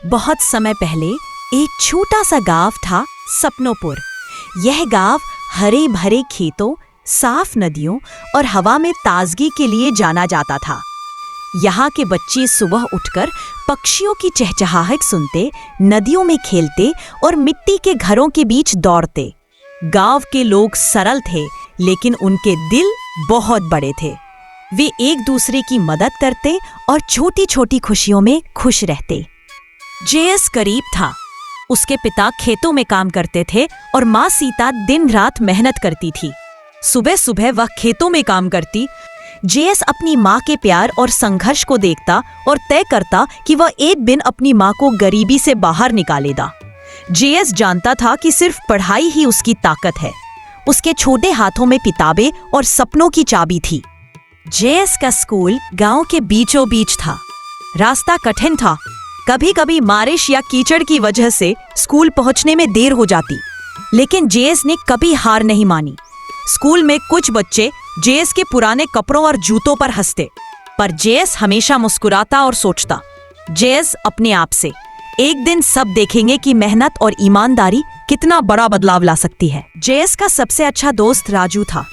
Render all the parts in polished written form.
बहुत समय पहले एक छोटा सा गांव था, सपनोपुर। यह गांव हरे भरे खेतों, साफ नदियों और हवा में ताजगी के लिए जाना जाता था। यहाँ के बच्चे सुबह उठकर पक्षियों की चहचहाहट सुनते, नदियों में खेलते और मिट्टी के घरों के बीच दौड़ते। गांव के लोग सरल थे, लेकिन उनके दिल बहुत बड़े थे। वे एक दूसरे की मदद करते और छोटी छोटी खुशियों में खुश रहते। जेएस गरीब था। उसके पिता खेतों में काम करते थे और माँ सीता दिन रात मेहनत करती थी। सुबह सुबह वह खेतों में काम करती। जेएस अपनी माँ के प्यार और संघर्ष को देखता और तय करता कि वह एक दिन अपनी माँ को गरीबी से बाहर निकालेगा। जेएस जानता था कि सिर्फ पढ़ाई ही उसकी ताकत है। उसके छोटे हाथों में किताबें और सपनों की चाबी थी। जेएस का स्कूल गांव के बीचों बीच था। रास्ता कठिन था। कभी कभी बारिश या कीचड़ की वजह से स्कूल पहुंचने में देर हो जाती, लेकिन जेएस ने कभी हार नहीं मानी। स्कूल में कुछ बच्चे जेएस के पुराने कपड़ों और जूतों पर हंसते, पर जेएस हमेशा मुस्कुराता और सोचता। जेएस अपने आप से, एक दिन सब देखेंगे कि मेहनत और ईमानदारी कितना बड़ा बदलाव ला सकती है। जेएस का सबसे अच्छा दोस्त राजू था।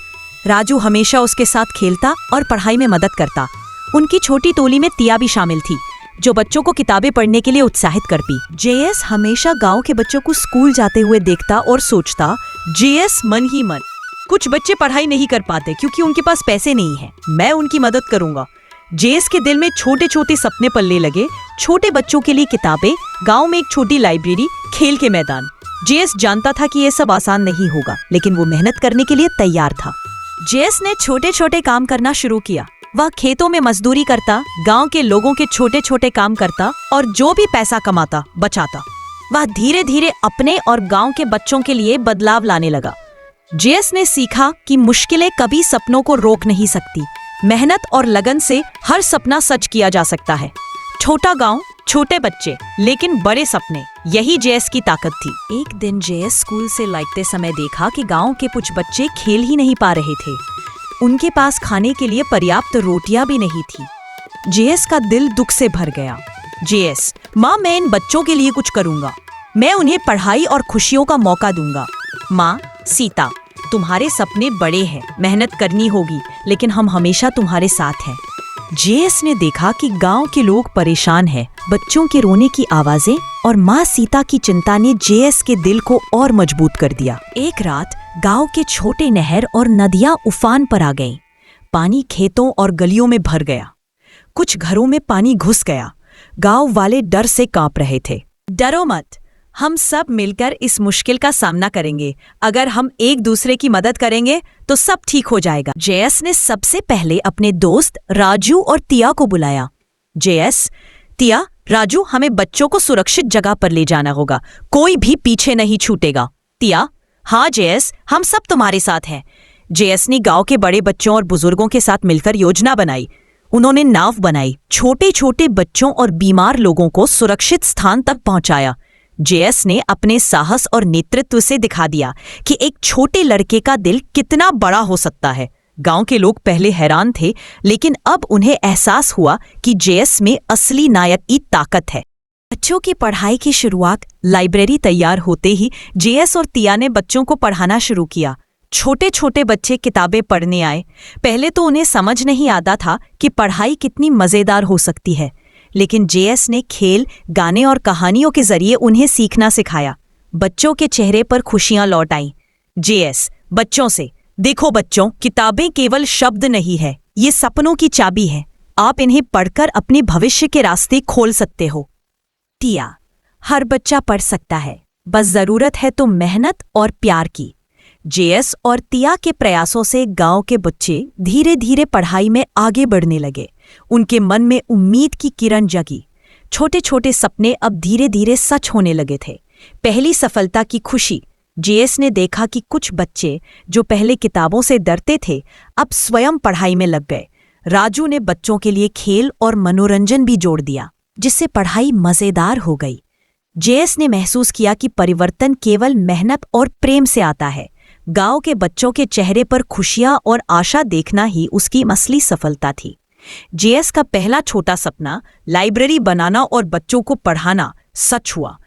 राजू हमेशा उसके साथ खेलता और पढ़ाई में मदद करता। उनकी छोटी टोली में तिया भी शामिल थी, जो बच्चों को किताबें पढ़ने के लिए उत्साहित करती। जेएस हमेशा गांव के बच्चों को स्कूल जाते हुए देखता और सोचता, जेएस मन ही मन, कुछ बच्चे पढ़ाई नहीं कर पाते क्योंकि उनके पास पैसे नहीं है। मैं उनकी मदद करूंगा। जेएस के दिल में छोटे छोटे सपने पलने लगे। छोटे बच्चों के लिए किताबें, गांव में एक छोटी लाइब्रेरी, खेल के मैदान। जेएस जानता था कि यह सब आसान नहीं होगा, लेकिन वो मेहनत करने के लिए तैयार था। जेएस ने छोटे छोटे काम करना शुरू किया। वह खेतों में मजदूरी करता, गांव के लोगों के छोटे छोटे काम करता और जो भी पैसा कमाता बचाता। वह धीरे धीरे अपने और गांव के बच्चों के लिए बदलाव लाने लगा। जेएस ने सीखा कि मुश्किलें कभी सपनों को रोक नहीं सकती। मेहनत और लगन से हर सपना सच किया जा सकता है। छोटा गांव, छोटे बच्चे, लेकिन बड़े सपने, यही जेएस की ताकत थी। एक दिन जेएस स्कूल से लौटते समय देखा कि गांव के कुछ बच्चे खेल ही नहीं पा रहे थे। उनके पास खाने के लिए पर्याप्त रोटियां भी नहीं थी। जेएस का दिल दुख से भर गया। जेएस, माँ, मैं इन बच्चों के लिए कुछ करूंगा। मैं उन्हें पढ़ाई और खुशियों का मौका दूंगा। माँ सीता, तुम्हारे सपने बड़े हैं, मेहनत करनी होगी, लेकिन हम हमेशा तुम्हारे साथ हैं। जेएस ने देखा कि गांव के लोग परेशान हैं। बच्चों के रोने की आवाजें और माँ सीता की चिंता ने जेएस के दिल को और मजबूत कर दिया। एक रात गांव के छोटे नहर और नदियां उफान पर आ गईं। पानी खेतों और गलियों में भर गया। कुछ घरों में पानी घुस गया। गांव वाले डर से कांप रहे थे। डरो मत, हम सब मिलकर इस मुश्किल का सामना करेंगे। अगर हम एक दूसरे की मदद करेंगे तो सब ठीक हो जाएगा। जेएस ने सबसे पहले अपने दोस्त राजू और तिया को बुलाया। जेएस, तिया, राजू, हमें बच्चों को सुरक्षित जगह पर ले जाना होगा। कोई भी पीछे नहीं छूटेगा। तिया, हाँ जेएस, हम सब तुम्हारे साथ हैं। जेएस ने गांव के बड़े बच्चों और बुजुर्गों के साथ मिलकर योजना बनाई। उन्होंने नाव बनाई, छोटे छोटे बच्चों और बीमार लोगों को सुरक्षित स्थान तक पहुंचाया। जेएस ने अपने साहस और नेतृत्व से दिखा दिया कि एक छोटे लड़के का दिल कितना बड़ा हो सकता है। गांव के लोग पहले हैरान थे, लेकिन अब उन्हें एहसास हुआ कि जेएस में असली नायक की ताकत है। बच्चों की पढ़ाई की शुरुआत। लाइब्रेरी तैयार होते ही जेएस और तिया ने बच्चों को पढ़ाना शुरू किया। छोटे छोटे बच्चे किताबें पढ़ने आए। पहले तो उन्हें समझ नहीं आता था कि पढ़ाई कितनी मजेदार हो सकती है, लेकिन जेएस ने खेल, गाने और कहानियों के जरिए उन्हें सीखना सिखाया। बच्चों के चेहरे पर खुशियां लौट आईं। जेएस बच्चों से, देखो बच्चों, किताबें केवल शब्द नहीं है, ये सपनों की चाबी है। आप इन्हें पढ़कर अपने भविष्य के रास्ते खोल सकते हो। तिया, हर बच्चा पढ़ सकता है, बस जरूरत है तो मेहनत और प्यार की। जेएस और तिया के प्रयासों से गांव के बच्चे धीरे धीरे पढ़ाई में आगे बढ़ने लगे। उनके मन में उम्मीद की किरण जगी। छोटे छोटे सपने अब धीरे धीरे सच होने लगे थे। पहली सफलता की खुशी। जेएस ने देखा कि कुछ बच्चे जो पहले किताबों से डरते थे, अब स्वयं पढ़ाई में लग गए। राजू ने बच्चों के लिए खेल और मनोरंजन भी जोड़ दिया, जिससे पढ़ाई मजेदार हो गई। जेएस ने महसूस किया कि परिवर्तन केवल मेहनत और प्रेम से आता है। गांव के बच्चों के चेहरे पर खुशियां और आशा देखना ही उसकी असली सफलता थी। जेएस का पहला छोटा सपना, लाइब्रेरी बनाना और बच्चों को पढ़ाना, सच हुआ।